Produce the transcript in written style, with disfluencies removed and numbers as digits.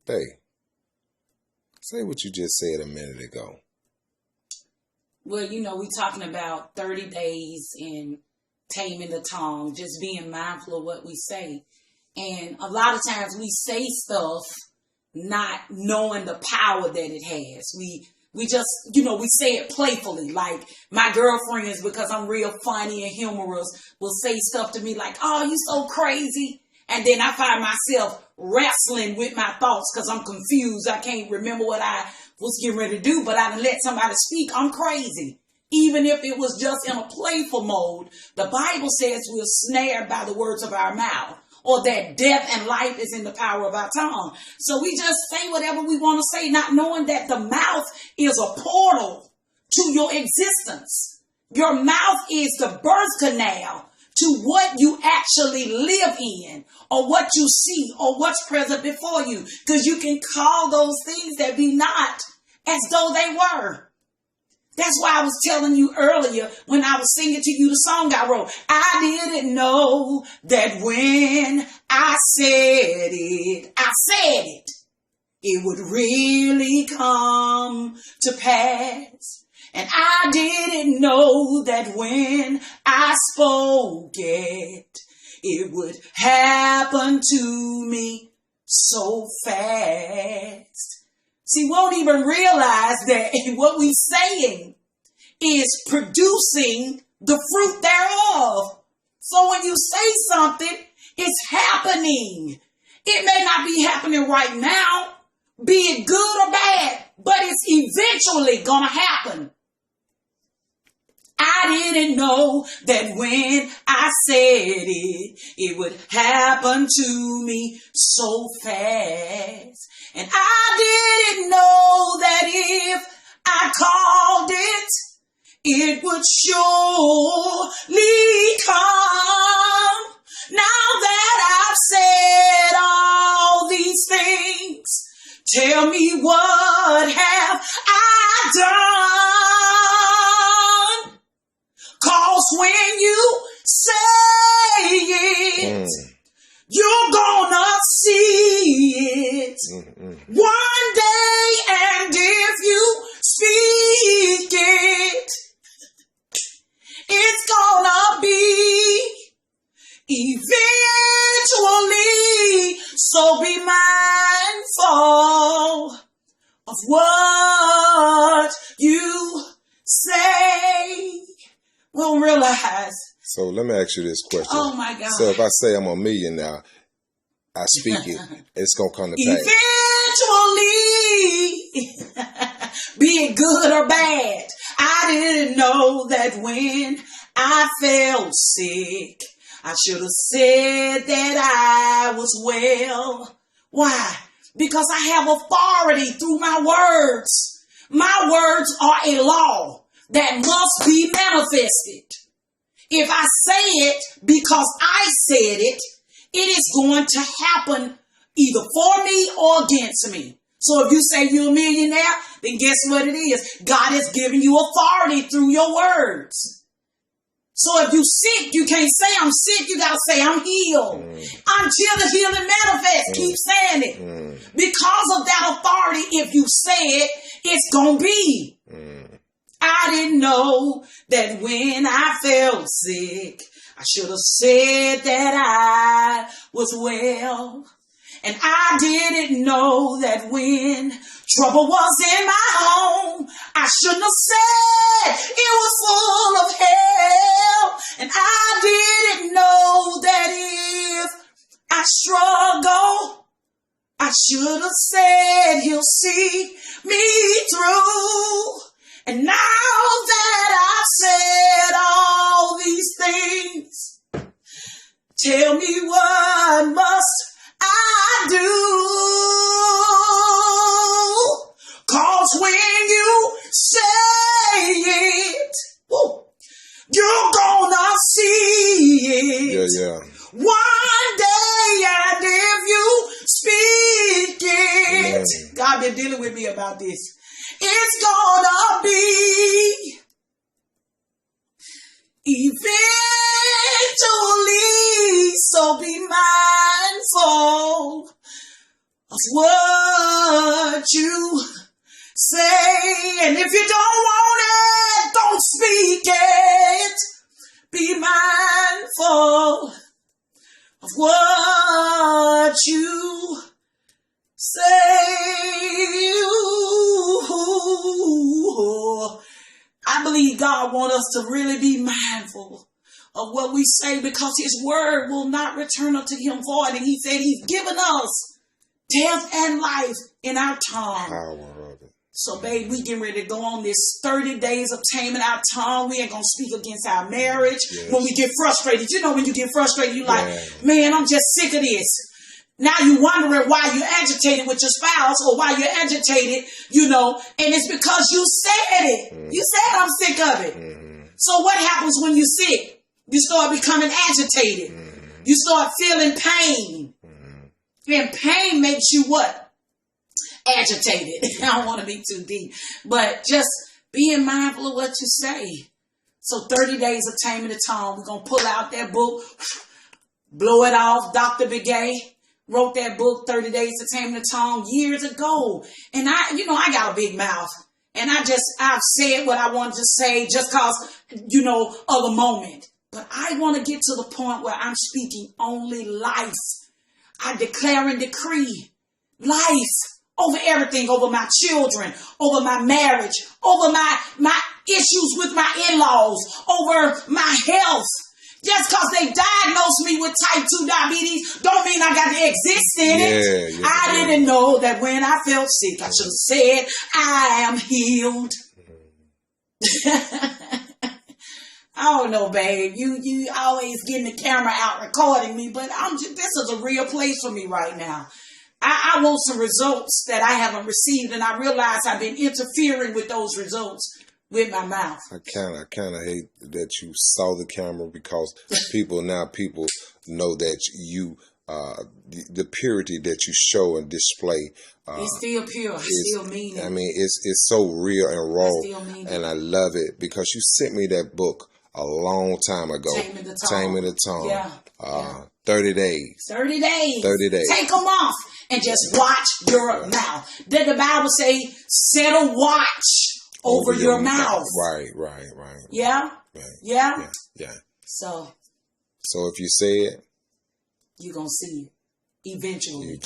Hey, say what you just said a minute ago. Well, we're talking about 30 days and taming the tongue, just being mindful of what we say. And a lot of times we say stuff not knowing the power that it has. We just, we say it playfully. Like my girlfriends, because I'm real funny and humorous, will say stuff to me like, oh, you so crazy. And then I find myself wrestling with my thoughts because I'm confused. I can't remember what I was getting ready to do, but I done let somebody speak. I'm crazy. Even if it was just in a playful mode, the Bible says we're snared by the words of our mouth, or that death and life is in the power of our tongue. So we just say whatever we want to say, not knowing that the mouth is a portal to your existence. Your mouth is the birth canal to what you actually live in, or what you see, or what's present before you. Because you can call those things that be not as though they were. That's why I was telling you earlier when I was singing to you the song I wrote. I didn't know that when I said it would really come to pass. And I didn't know that when I spoke it would happen to me so fast. See, we won't even realize that what we're saying is producing the fruit thereof. So when you say something, it's happening. It may not be happening right now, be it good or bad, but it's eventually going to happen. I didn't know that when I said it would happen to me so fast. And I didn't know that if I called it would surely come. Now that I've said all these things, tell me what have I done? 'Cause when you say it, you're gonna see it one day, and if you speak it, it's gonna be eventually. So be mindful of what you say. We'll realize. So let me ask you this question. Oh my God. So if I say I'm a millionaire, I speak it, it's going to come to pass. Eventually, be it good or bad. I didn't know that when I felt sick, I should have said that I was well. Why? Because I have authority through my words. My words are a law that must be manifested. If I say it because I said it, it is going to happen either for me or against me. So if you say you're a millionaire, then guess what it is? God has given you authority through your words. So if you're sick, you can't say I'm sick. You got to say I'm healed. Until the healing manifests. Keep saying it. Because of that authority, if you say it, it's going to be. I didn't know that when I felt sick, I should have said that I was well. And I didn't know that when trouble was in my home, I shouldn't have said it was full of hell. And I didn't know that if I struggle, I should have said he'll see me through. And now that I've said all these things, tell me what must I do? 'Cause when you say it, you're gonna see it. Yeah. One day, and if you speak it, God been dealing with me about this. It's gonna be eventually. So be mindful of what you say. And if you don't want it, don't speak it. Be mindful of what you say. Ooh. I believe God wants us to really be mindful of what we say, because his word will not return unto him void. And he said he's given us death and life in our tongue. Power of it. So, babe, we getting ready to go on this 30 days of taming our tongue. We ain't going to speak against our marriage. Yes. When we get frustrated, you know, when you get frustrated, you like, man, I'm just sick of this. Now you wondering why you agitated with your spouse, or why you're agitated, you know, and it's because you said it. You said, I'm sick of it. So what happens when you're sick? You start becoming agitated. You start feeling pain. And pain makes you what? Agitated. I don't want to be too deep, but just being mindful of what you say. So 30 days of taming the tongue. We're going to pull out that book, blow it off. Dr. Begay wrote that book, 30 Days to Tame the Tongue, years ago. And I got a big mouth. And I've said what I wanted to say just cause, of the moment. But I want to get to the point where I'm speaking only life. I declare and decree life over everything, over my children, over my marriage, over my issues with my in-laws, over my health. Just because they diagnosed me with type 2 diabetes don't mean I got to exist in it. I didn't know that when I felt sick, I should have said, I am healed. I don't know, babe. You always getting the camera out recording me, but this is a real place for me right now. I want some results that I haven't received, and I realize I've been interfering with those results with my mouth. I kind of hate that you saw the camera, because people know that you, the purity that you show and display. It's still pure. I still mean it. I mean, it's so real and raw, and I love it, because you sent me that book a long time ago. Taming the Tongue. Yeah. 30 days. 30 days. 30 days. Take them off and just watch your mouth. Did the Bible say, set a watch over your mouth? Right. Yeah? Right. Yeah? So if you say it, you're going to see it. Eventually.